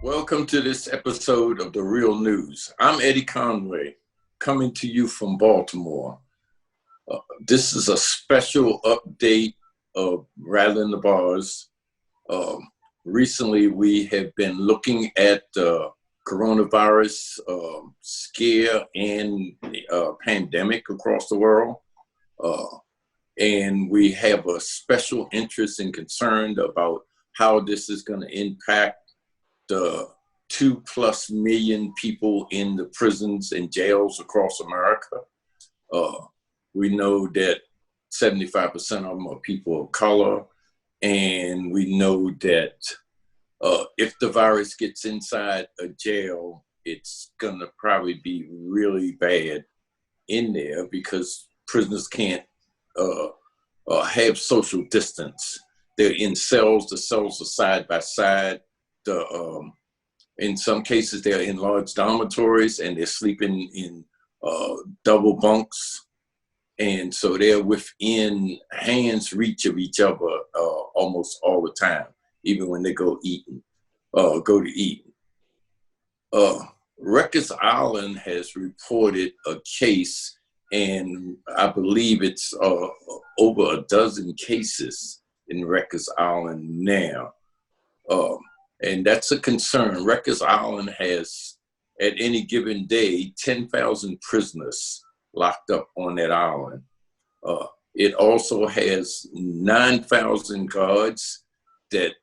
Welcome to this episode of The Real News. I'm Eddie Conway, coming to you from Baltimore. This is a special update of Rattling the Bars. Recently, we have been looking at the coronavirus scare and pandemic across the world. And we have a special interest and concern about how this is going to impact the 2+ million people in the prisons and jails across America. We know that 75% of them are people of color, and we know that if the virus gets inside a jail, it's gonna probably be really bad in there because prisoners can't have social distance. They're in cells. The cells are side by side. In some cases, they're in large dormitories and they're sleeping in double bunks. And so they're within hand's reach of each other almost all the time, even when they go to eat. Rikers Island has reported a case, and I believe it's over a dozen cases in Rikers Island now. And that's a concern. Rikers Island has, at any given day, 10,000 prisoners locked up on that island. It also has 9,000 guards that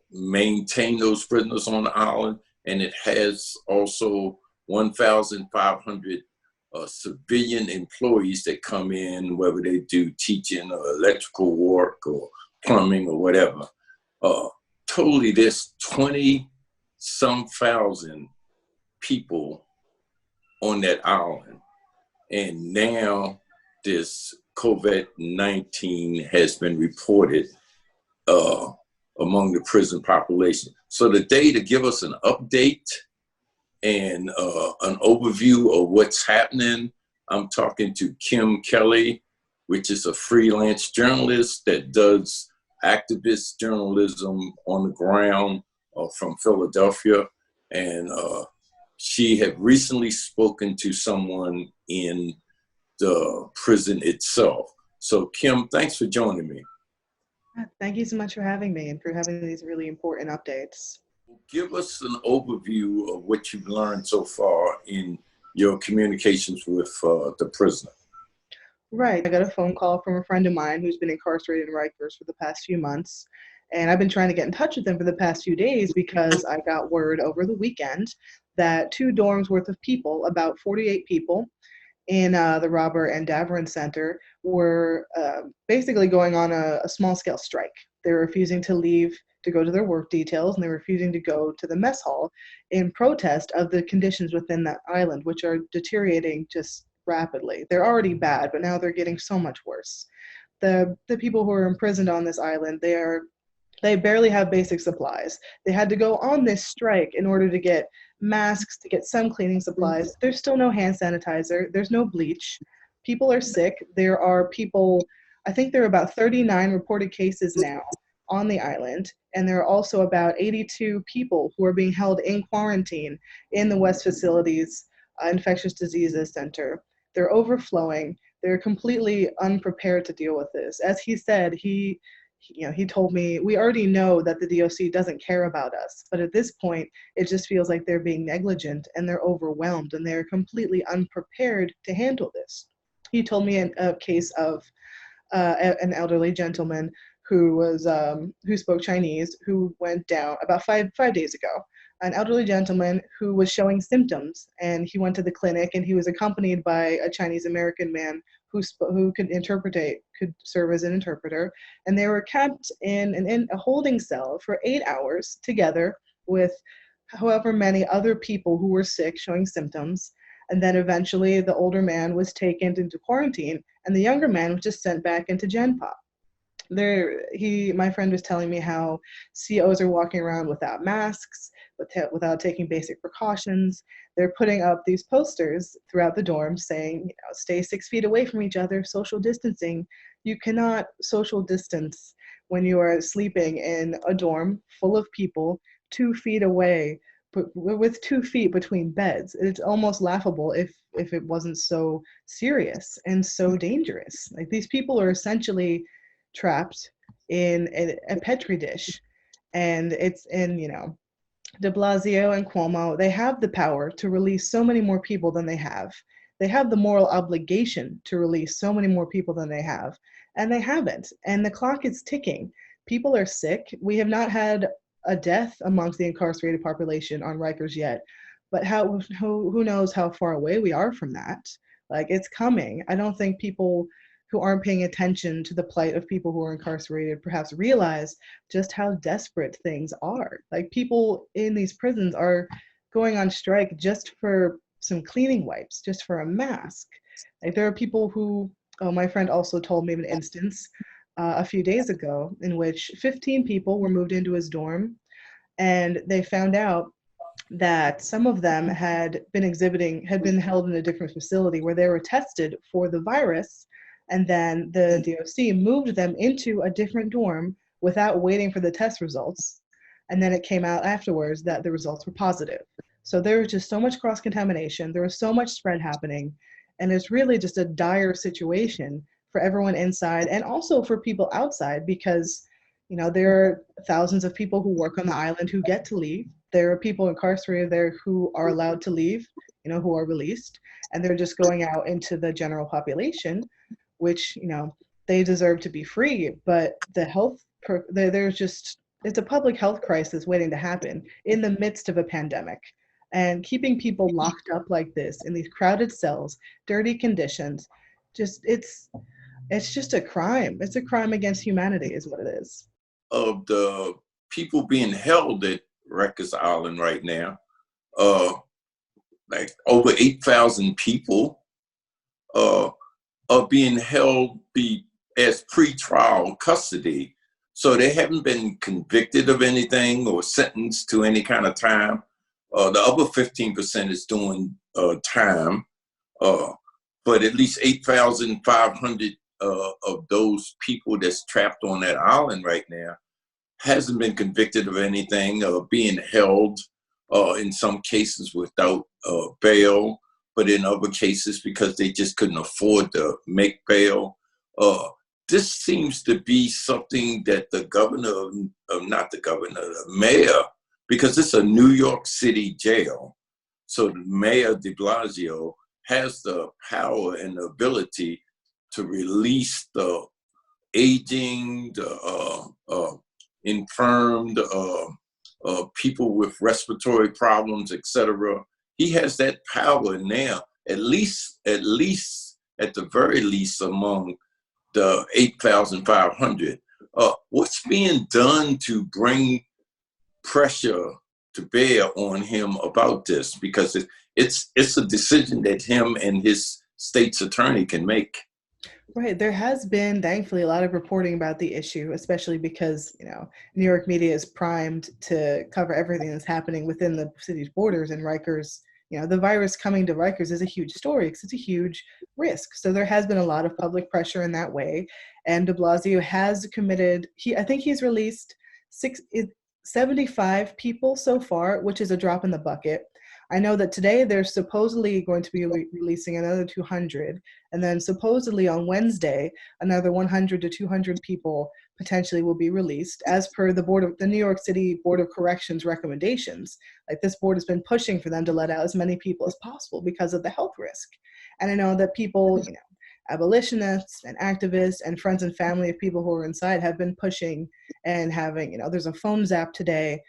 maintain those prisoners on the island, and it has also 1,500 civilian employees that come in, whether they do teaching or electrical work or plumbing or whatever. Totally, there's 20-some thousand people on that island. And now this COVID-19 has been reported among the prison population. So today, to give us an update and an overview of what's happening, I'm talking to Kim Kelly, which is a freelance journalist that does activist journalism on the ground from Philadelphia. And she had recently spoken to someone in the prison itself. So Kim, thanks for joining me. Thank you so much for having me and for having these really important updates. Give us an overview of what you've learned so far in your communications with the prisoner. Right. I got a phone call from a friend of mine who's been incarcerated in Rikers for the past few months. And I've been trying to get in touch with him for the past few days because I got word over the weekend that 2 dorms worth of people, about 48 people, in the Robert and Daverin Center were basically going on a small-scale strike. They were refusing to leave to go to their work details, and they were refusing to go to the mess hall in protest of the conditions within that island, which are deteriorating just rapidly. They're already bad, but now they're getting so much worse. The people who are imprisoned on this island, they barely have basic supplies. They had to go on this strike in order to get masks, to get some cleaning supplies. There's still no hand sanitizer. There's no bleach. People are sick. There are people, I think there are about 39 reported cases now on the island, and there are also about 82 people who are being held in quarantine in the West Facilities Infectious Diseases Center. They're overflowing. They're completely unprepared to deal with this. As he said, he told me, we already know that the DOC doesn't care about us, but at this point, it just feels like they're being negligent and they're overwhelmed and they're completely unprepared to handle this. He told me a case of an elderly gentleman who spoke Chinese, who went down about five days ago. An elderly gentleman who was showing symptoms, and he went to the clinic, and he was accompanied by a Chinese American man who could serve as an interpreter, and they were kept in a holding cell for 8 hours together with however many other people who were sick showing symptoms. And then eventually the older man was taken into quarantine, and the younger man was just sent back into Gen Pop. My friend was telling me how COs are walking around without masks, without taking basic precautions. They're putting up these posters throughout the dorm saying, stay 6 feet away from each other, social distancing. You cannot social distance when you are sleeping in a dorm full of people 2 feet away, but with 2 feet between beds. It's almost laughable if it wasn't so serious and so dangerous. Like these people are essentially trapped in a petri dish, and it's in, De Blasio and Cuomo, they have the power to release so many more people than they have. They have the moral obligation to release so many more people than they have, and they haven't. And the clock is ticking. People are sick. We have not had a death amongst the incarcerated population on Rikers yet, but who knows how far away we are from that? Like it's coming. I don't think people who aren't paying attention to the plight of people who are incarcerated perhaps realize just how desperate things are. Like people in these prisons are going on strike just for some cleaning wipes, just for a mask. Like there are people who, oh, my friend also told me of an instance a few days ago in which 15 people were moved into his dorm, and they found out that some of them had been held in a different facility where they were tested for the virus, and then the DOC moved them into a different dorm without waiting for the test results. And then it came out afterwards that the results were positive. So there was just so much cross contamination, there was so much spread happening, and it's really just a dire situation for everyone inside and also for people outside because there are thousands of people who work on the island who get to leave. There are people incarcerated there who are allowed to leave, who are released, and they're just going out into the general population, which, they deserve to be free. But there's just, it's a public health crisis waiting to happen in the midst of a pandemic. And keeping people locked up like this in these crowded cells, dirty conditions, it's just a crime. It's a crime against humanity is what it is. Of the people being held at Rikers Island right now, like over 8,000 people are being held as pre-trial custody. So they haven't been convicted of anything or sentenced to any kind of time. The other 15% is doing time, but at least 8,500 of those people that's trapped on that island right now hasn't been convicted of anything, being held in some cases without bail, but in other cases because they just couldn't afford to make bail. This seems to be something that the governor, not the governor, the mayor, because it's a New York City jail. So the mayor de Blasio has the power and the ability to release the aging, the infirmed, people with respiratory problems, etc. He has that power now, at the very least among the 8,500. What's being done to bring pressure to bear on him about this? Because it's a decision that him and his state's attorney can make. Right. There has been, thankfully, a lot of reporting about the issue, especially because, New York media is primed to cover everything that's happening within the city's borders, and Rikers, the virus coming to Rikers is a huge story because it's a huge risk. So there has been a lot of public pressure in that way. And de Blasio has committed, I think he's released 75 people so far, which is a drop in the bucket. I know that today they're supposedly going to be releasing another 200, and then supposedly on Wednesday, another 100 to 200 people potentially will be released as per the New York City Board of Corrections recommendations. Like this board has been pushing for them to let out as many people as possible because of the health risk. And I know that people, abolitionists and activists and friends and family of people who are inside have been pushing and having, there's a phone zap today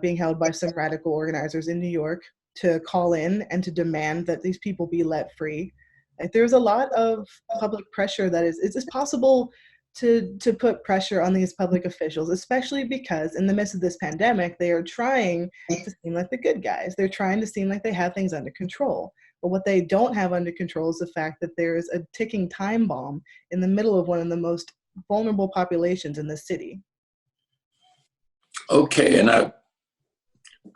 being held by some radical organizers in New York to call in and to demand that these people be let free. Like, there's a lot of public pressure that it's possible to put pressure on these public officials, especially because in the midst of this pandemic, they are trying to seem like the good guys. They're trying to seem like they have things under control. But what they don't have under control is the fact that there is a ticking time bomb in the middle of one of the most vulnerable populations in the city. Okay, and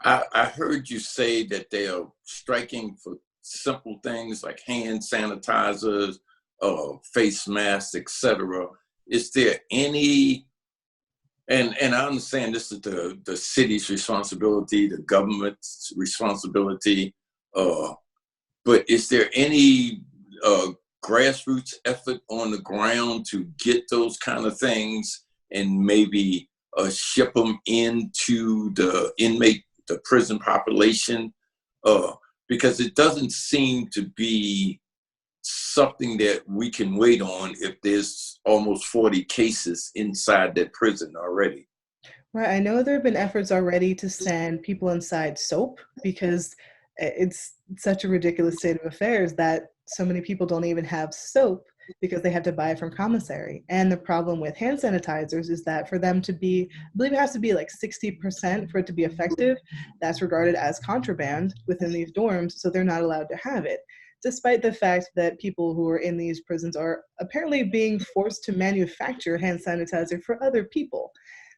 I heard you say that they are striking for simple things like hand sanitizers, face masks, etc. Is there any And I understand this is the city's responsibility, the government's responsibility. But is there any grassroots effort on the ground to get those kind of things and maybe ship them into the prison population? Because it doesn't seem to be something that we can wait on if there's almost 40 cases inside that prison already. Right. I know there have been efforts already to send people inside soap because it's such a ridiculous state of affairs that so many people don't even have soap because they have to buy it from commissary. And the problem with hand sanitizers is that for them to be, I believe it has to be like 60% for it to be effective. That's regarded as contraband within these dorms, so they're not allowed to have it. Despite the fact that people who are in these prisons are apparently being forced to manufacture hand sanitizer for other people.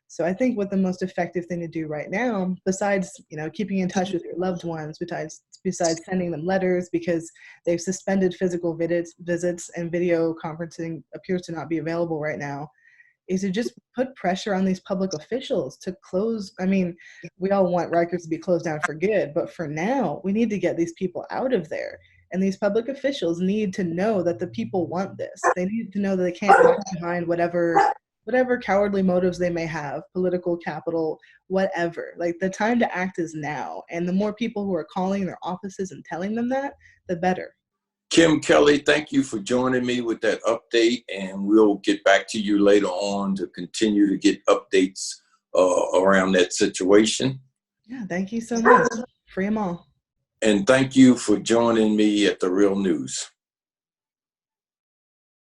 So I think what the most effective thing to do right now, besides keeping in touch with your loved ones, besides sending them letters because they've suspended physical visits and video conferencing appears to not be available right now, is to just put pressure on these public officials to close. I mean, we all want Rikers to be closed down for good, but for now, we need to get these people out of there. And these public officials need to know that the people want this. They need to know that they can't hide behind whatever cowardly motives they may have, political capital, whatever. Like, the time to act is now. And the more people who are calling their offices and telling them that, the better. Kim Kelly, thank you for joining me with that update, and we'll get back to you later on to continue to get updates around that situation. Yeah, thank you so much. Free them all. And thank you for joining me at The Real News.